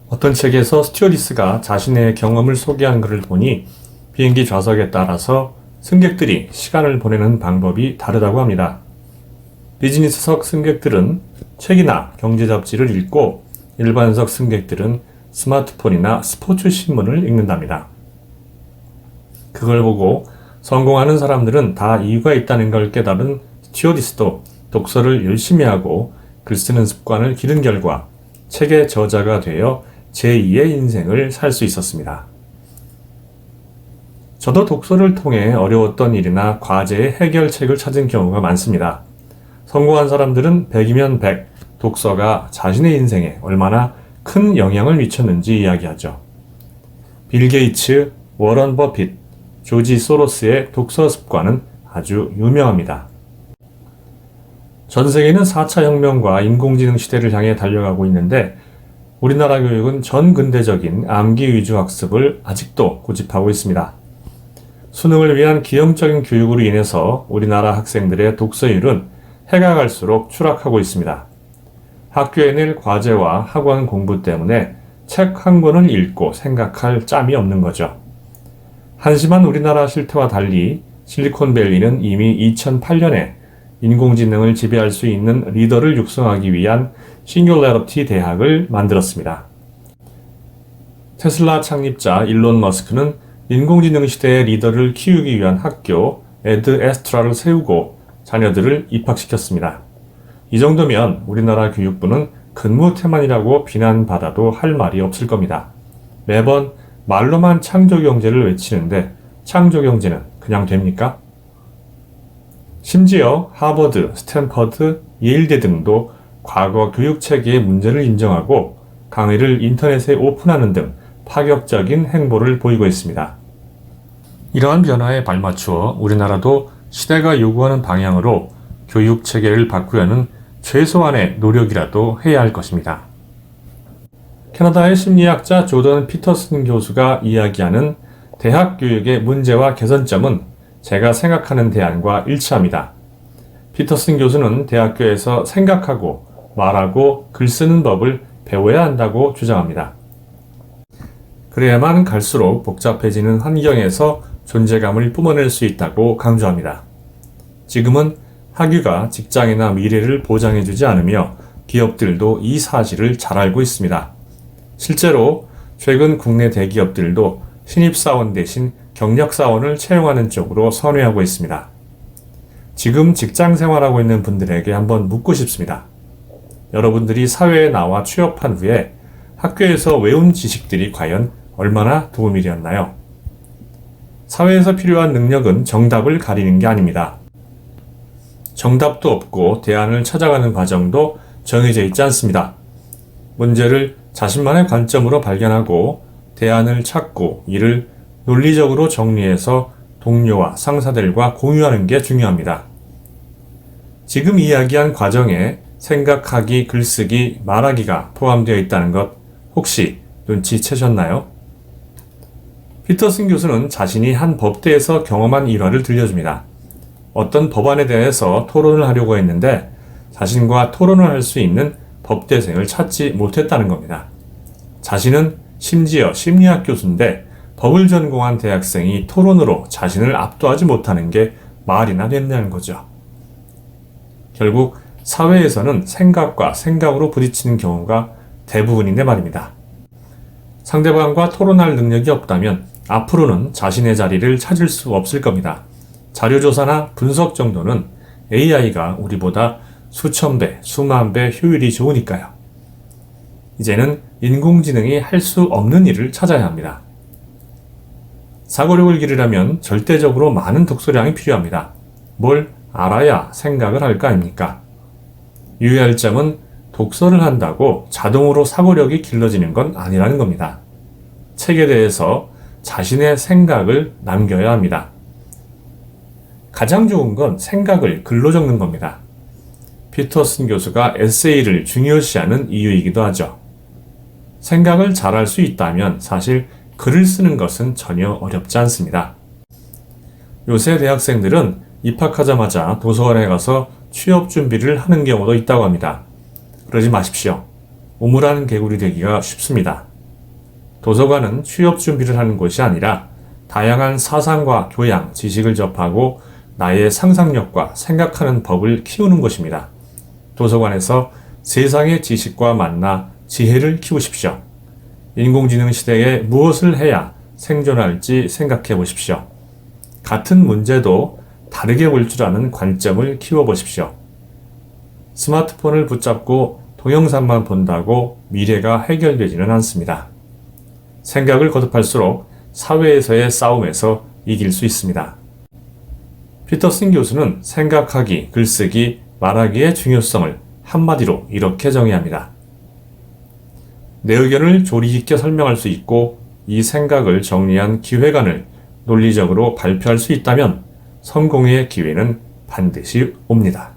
어떤 책에서 스튜어디스가 자신의 경험을 소개한 글을 보니 비행기 좌석에 따라서 승객들이 시간을 보내는 방법이 다르다고 합니다. 비즈니스석 승객들은 책이나 경제 잡지를 읽고 일반석 승객들은 스마트폰이나 스포츠 신문을 읽는답니다. 그걸 보고 성공하는 사람들은 다 이유가 있다는 걸 깨달은 스튜어디스도 독서를 열심히 하고 글 쓰는 습관을 기른 결과 책의 저자가 되어 제2의 인생을 살 수 있었습니다. 저도 독서를 통해 어려웠던 일이나 과제의 해결책을 찾은 경우가 많습니다. 성공한 사람들은 100이면 100, 독서가 자신의 인생에 얼마나 큰 영향을 미쳤는지 이야기하죠. 빌 게이츠, 워런 버핏, 조지 소로스의 독서 습관은 아주 유명합니다. 전 세계는 4차 혁명과 인공지능 시대를 향해 달려가고 있는데 우리나라 교육은 전근대적인 암기 위주 학습을 아직도 고집하고 있습니다. 수능을 위한 기형적인 교육으로 인해서 우리나라 학생들의 독서율은 해가 갈수록 추락하고 있습니다. 학교에 낼 과제와 학원 공부 때문에 책 한 권을 읽고 생각할 짬이 없는 거죠. 한심한 우리나라 실태와 달리 실리콘밸리는 이미 2008년에 인공지능을 지배할 수 있는 리더를 육성하기 위한 싱귤래리티 대학을 만들었습니다. 테슬라 창립자 일론 머스크는 인공지능 시대의 리더를 키우기 위한 학교 에드 에스트라를 세우고 자녀들을 입학시켰습니다. 이 정도면 우리나라 교육부는 근무태만이라고 비난받아도 할 말이 없을 겁니다. 매번 말로만 창조경제를 외치는데 창조경제는 그냥 됩니까? 심지어 하버드, 스탠퍼드, 예일대 등도 과거 교육체계의 문제를 인정하고 강의를 인터넷에 오픈하는 등 파격적인 행보를 보이고 있습니다. 이러한 변화에 발맞추어 우리나라도 시대가 요구하는 방향으로 교육체계를 바꾸려는 최소한의 노력이라도 해야 할 것입니다. 캐나다의 심리학자 조던 피터슨 교수가 이야기하는 대학 교육의 문제와 개선점은 제가 생각하는 대안과 일치합니다. 피터슨 교수는 대학교에서 생각하고 말하고 글 쓰는 법을 배워야 한다고 주장합니다. 그래야만 갈수록 복잡해지는 환경에서 존재감을 뿜어낼 수 있다고 강조합니다. 지금은 학위가 직장이나 미래를 보장해주지 않으며 기업들도 이 사실을 잘 알고 있습니다. 실제로 최근 국내 대기업들도 신입사원 대신 경력사원을 채용하는 쪽으로 선회하고 있습니다. 지금 직장 생활하고 있는 분들에게 한번 묻고 싶습니다. 여러분들이 사회에 나와 취업한 후에 학교에서 외운 지식들이 과연 얼마나 도움이 되었나요? 사회에서 필요한 능력은 정답을 가리는 게 아닙니다. 정답도 없고 대안을 찾아가는 과정도 정해져 있지 않습니다. 문제를 자신만의 관점으로 발견하고 대안을 찾고 이를 논리적으로 정리해서 동료와 상사들과 공유하는 게 중요합니다. 지금 이야기한 과정에 생각하기, 글쓰기, 말하기가 포함되어 있다는 것 혹시 눈치채셨나요? 피터슨 교수는 자신이 한 법대에서 경험한 일화를 들려줍니다. 어떤 법안에 대해서 토론을 하려고 했는데 자신과 토론을 할 수 있는 법대생을 찾지 못했다는 겁니다. 자신은 심지어 심리학 교수인데 법을 전공한 대학생이 토론으로 자신을 압도하지 못하는 게 말이나 된다는 거죠. 결국 사회에서는 생각과 생각으로 부딪히는 경우가 대부분인데 말입니다. 상대방과 토론할 능력이 없다면 앞으로는 자신의 자리를 찾을 수 없을 겁니다. 자료조사나 분석 정도는 AI가 우리보다 수천 배, 수만 배 효율이 좋으니까요. 이제는 인공지능이 할 수 없는 일을 찾아야 합니다. 사고력을 기르려면 절대적으로 많은 독서량이 필요합니다. 뭘 알아야 생각을 할 거 아닙니까? 유의할 점은 독서를 한다고 자동으로 사고력이 길러지는 건 아니라는 겁니다. 책에 대해서 자신의 생각을 남겨야 합니다. 가장 좋은 건 생각을 글로 적는 겁니다. 피터슨 교수가 에세이를 중요시하는 이유이기도 하죠. 생각을 잘할 수 있다면 사실 글을 쓰는 것은 전혀 어렵지 않습니다. 요새 대학생들은 입학하자마자 도서관에 가서 취업 준비를 하는 경우도 있다고 합니다. 그러지 마십시오. 우물안 개구리 되기가 쉽습니다. 도서관은 취업 준비를 하는 곳이 아니라 다양한 사상과 교양, 지식을 접하고 나의 상상력과 생각하는 법을 키우는 곳입니다. 도서관에서 세상의 지식과 만나 지혜를 키우십시오. 인공지능 시대에 무엇을 해야 생존할지 생각해 보십시오. 같은 문제도 다르게 볼 줄 아는 관점을 키워보십시오. 스마트폰을 붙잡고 동영상만 본다고 미래가 해결되지는 않습니다. 생각을 거듭할수록 사회에서의 싸움에서 이길 수 있습니다. 피터슨 교수는 생각하기, 글쓰기, 말하기의 중요성을 한마디로 이렇게 정의합니다. 내 의견을 조리 깊게 설명할 수 있고 이 생각을 정리한 기획안을 논리적으로 발표할 수 있다면 성공의 기회는 반드시 옵니다.